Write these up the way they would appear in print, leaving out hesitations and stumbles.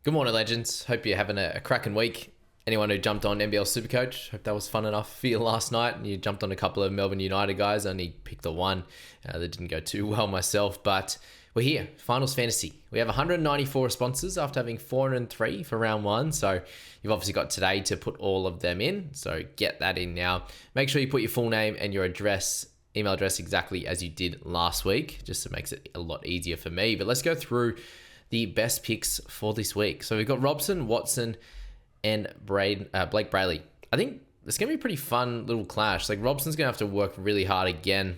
Good morning, legends. Hope you're having a cracking week. Anyone who jumped on NBL Supercoach, hope that was fun enough for you last night. And you jumped on a couple of Melbourne United guys. I only picked the one that didn't go too well myself, but we're here. Finals Fantasy. We have 194 responses after having 403 for round one. So you've obviously got today to put all of them in. So get that in now. Make sure you put your full name and your email address exactly as you did last week, just so it makes it a lot easier for me. But let's go through the best picks for this week. So we've got Robson, Watson, and Blake Brayley. I think it's going to be a pretty fun little clash. Like Robson's going to have to work really hard again,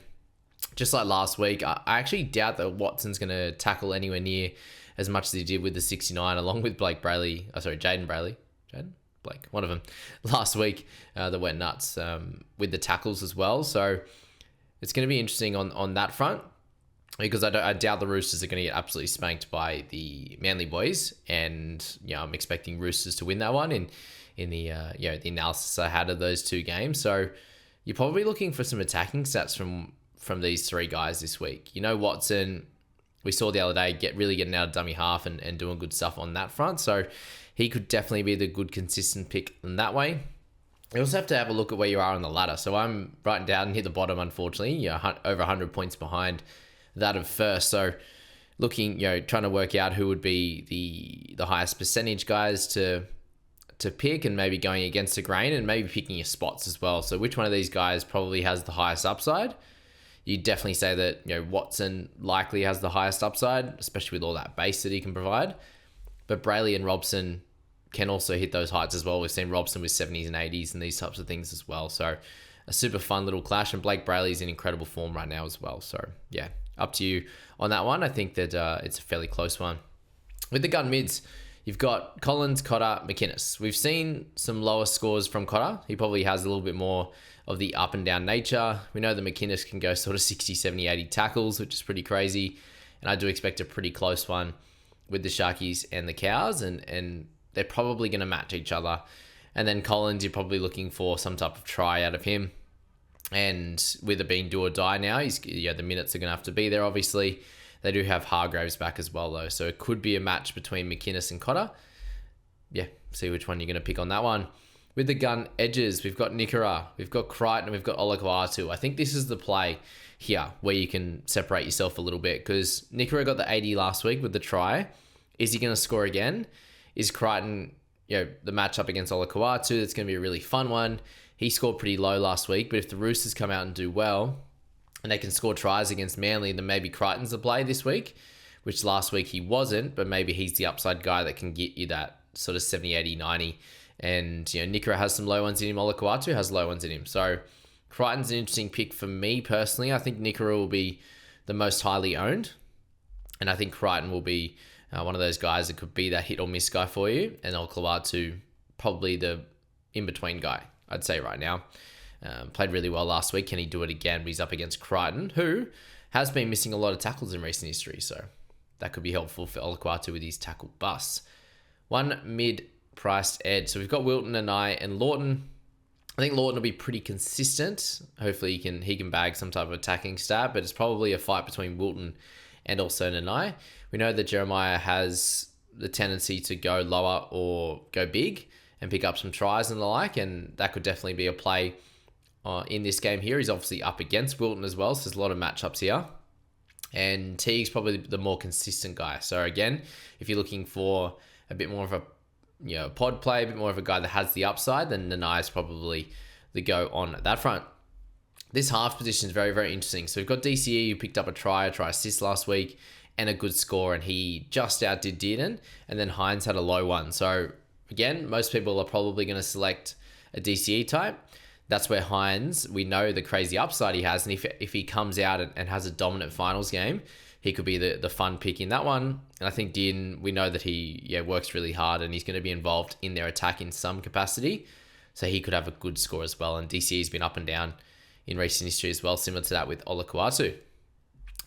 just like last week. I actually doubt that Watson's going to tackle anywhere near as much as he did with the 69, along with Blake Brayley. Jaden Brayley. Blake, one of them, last week that went nuts with the tackles as well. So it's going to be interesting on that front, because I doubt the Roosters are going to get absolutely spanked by the Manly boys, and I'm expecting Roosters to win that one in the the analysis I had of those two games. So you're probably looking for some attacking stats from these three guys this week. Watson, we saw the other day getting out of dummy half and doing good stuff on that front, so he could definitely be the good consistent pick in that way. You also have to have a look at where you are on the ladder. So I'm right down near the bottom, unfortunately, over 100 points behind that of first. So looking, trying to work out who would be the highest percentage guys to pick, and maybe going against the grain and maybe picking your spots as well. So which one of these guys probably has the highest upside? You definitely say that, Watson likely has the highest upside, especially with all that base that he can provide. But Brayley and Robson can also hit those heights as well. We've seen Robson with 70s and 80s and these types of things as well. So a super fun little clash, and Blake Brayley's in incredible form right now as well. So yeah, up to you on that one. I think that it's a fairly close one. With the gun mids, you've got Collins, Cotter, McInnes. We've seen some lower scores from Cotter. He probably has a little bit more of the up and down nature. We know that McInnes can go sort of 60, 70, 80 tackles, which is pretty crazy. And I do expect a pretty close one with the Sharkies and the Cows, and they're probably going to match each other. And then Collins, you're probably looking for some type of try out of him. And with it being do or die now, the minutes are going to have to be there, obviously. They do have Hargraves back as well, though. So it could be a match between McInnes and Cotter. Yeah, see which one you're going to pick on that one. With the gun edges, we've got Nikora, we've got Crichton, and we've got Olakau'atu. I think this is the play here where you can separate yourself a little bit, because Nikora got the 80 last week with the try. Is he going to score again? Is Crichton, the matchup against Olakau'atu, that's going to be a really fun one. He scored pretty low last week, but if the Roosters come out and do well and they can score tries against Manly, then maybe Crichton's the play this week, which last week he wasn't, but maybe he's the upside guy that can get you that sort of 70, 80, 90. And, Nikora has some low ones in him. Olakau'atu has low ones in him. So Crichton's an interesting pick for me personally. I think Nikora will be the most highly owned, and I think Crichton will be one of those guys that could be that hit or miss guy for you, and Olakau'atu probably the in-between guy, I'd say right now. Played really well last week. Can he do it again? But he's up against Crichton, who has been missing a lot of tackles in recent history. So that could be helpful for Olakau'atu with his tackle busts. One mid-priced Ed. So we've got Wilton, Nanai, and Lawton. I think Lawton will be pretty consistent. Hopefully he can bag some type of attacking stat, but it's probably a fight between Wilton and also Nanai. We know that Jeremiah has the tendency to go lower or go big and pick up some tries and the like, and that could definitely be a play in this game here. He's obviously up against Wilton as well, so there's a lot of matchups here. And Teague's probably the more consistent guy. So again, if you're looking for a bit more of a pod play, a bit more of a guy that has the upside, then Nanai is probably the go on that front. This half position is very, very interesting. So we've got DCE, who picked up a try assist last week and a good score, and he just outdid Dearden, and then Hines had a low one. So again, most people are probably going to select a DCE type. That's where Hines, we know the crazy upside he has, and if he comes out and has a dominant finals game, he could be the fun pick in that one. And I think Dearden, we know that he works really hard, and he's going to be involved in their attack in some capacity, so he could have a good score as well. And DCE's been up and down in recent history as well, similar to that with Olakau'atu.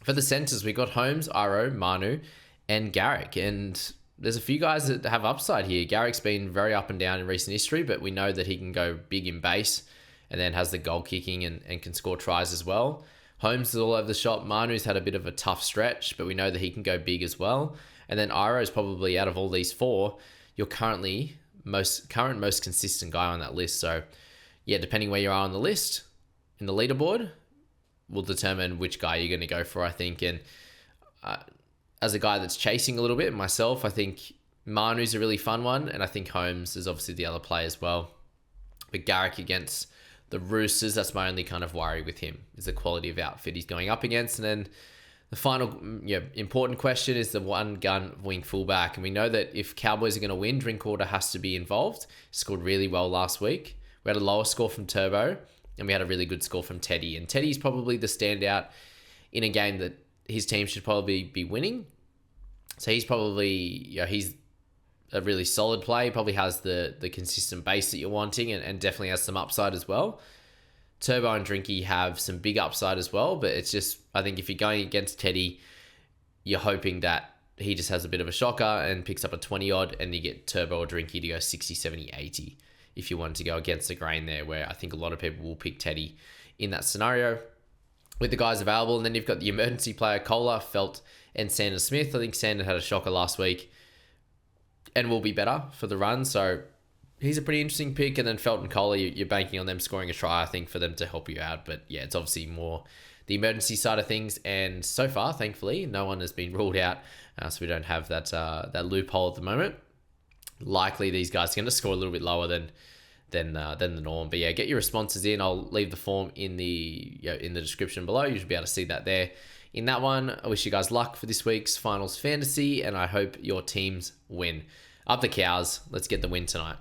For the centers, we got Holmes, Iro, Manu, and Garrick. And there's a few guys that have upside here. Garrick's been very up and down in recent history, but we know that he can go big in base and then has the goal kicking and can score tries as well. Holmes is all over the shop. Manu's had a bit of a tough stretch, but we know that he can go big as well. And then Iro is probably, out of all these four, you're currently most consistent guy on that list. So yeah, depending where you are on the list in the leaderboard will determine which guy you're going to go for, I think. And as a guy that's chasing a little bit myself, I think Manu's a really fun one, and I think Holmes is obviously the other play as well. But Garrick against the Roosters, that's my only kind of worry with him, is the quality of outfit he's going up against. And then the final important question is the one gun wing fullback. And we know that if Cowboys are going to win, Drinkwater has to be involved. He scored really well last week. We had a lower score from Turbo, and we had a really good score from Teddy. And Teddy's probably the standout in a game that his team should probably be winning. So he's probably, he's a really solid play. He probably has the consistent base that you're wanting, and definitely has some upside as well. Turbo and Drinky have some big upside as well, but it's just, I think if you're going against Teddy, you're hoping that he just has a bit of a shocker and picks up a 20 odd, and you get Turbo or Drinky to go 60, 70, 80 if you want to go against the grain there, where I think a lot of people will pick Teddy in that scenario with the guys available. And then you've got the emergency player, Kohler, Felt, and Sanders Smith. I think Sanders had a shocker last week and will be better for the run. So he's a pretty interesting pick. And then Felt and Kohler, you're banking on them scoring a try, I think, for them to help you out. But yeah, it's obviously more the emergency side of things. And so far, thankfully, no one has been ruled out. So we don't have that loophole at the moment. Likely these guys are going to score a little bit lower than the norm. But yeah, get your responses in. I'll leave the form in the description below. You should be able to see that there. In that one, I wish you guys luck for this week's finals fantasy, and I hope your teams win. Up the Cows. Let's get the win tonight.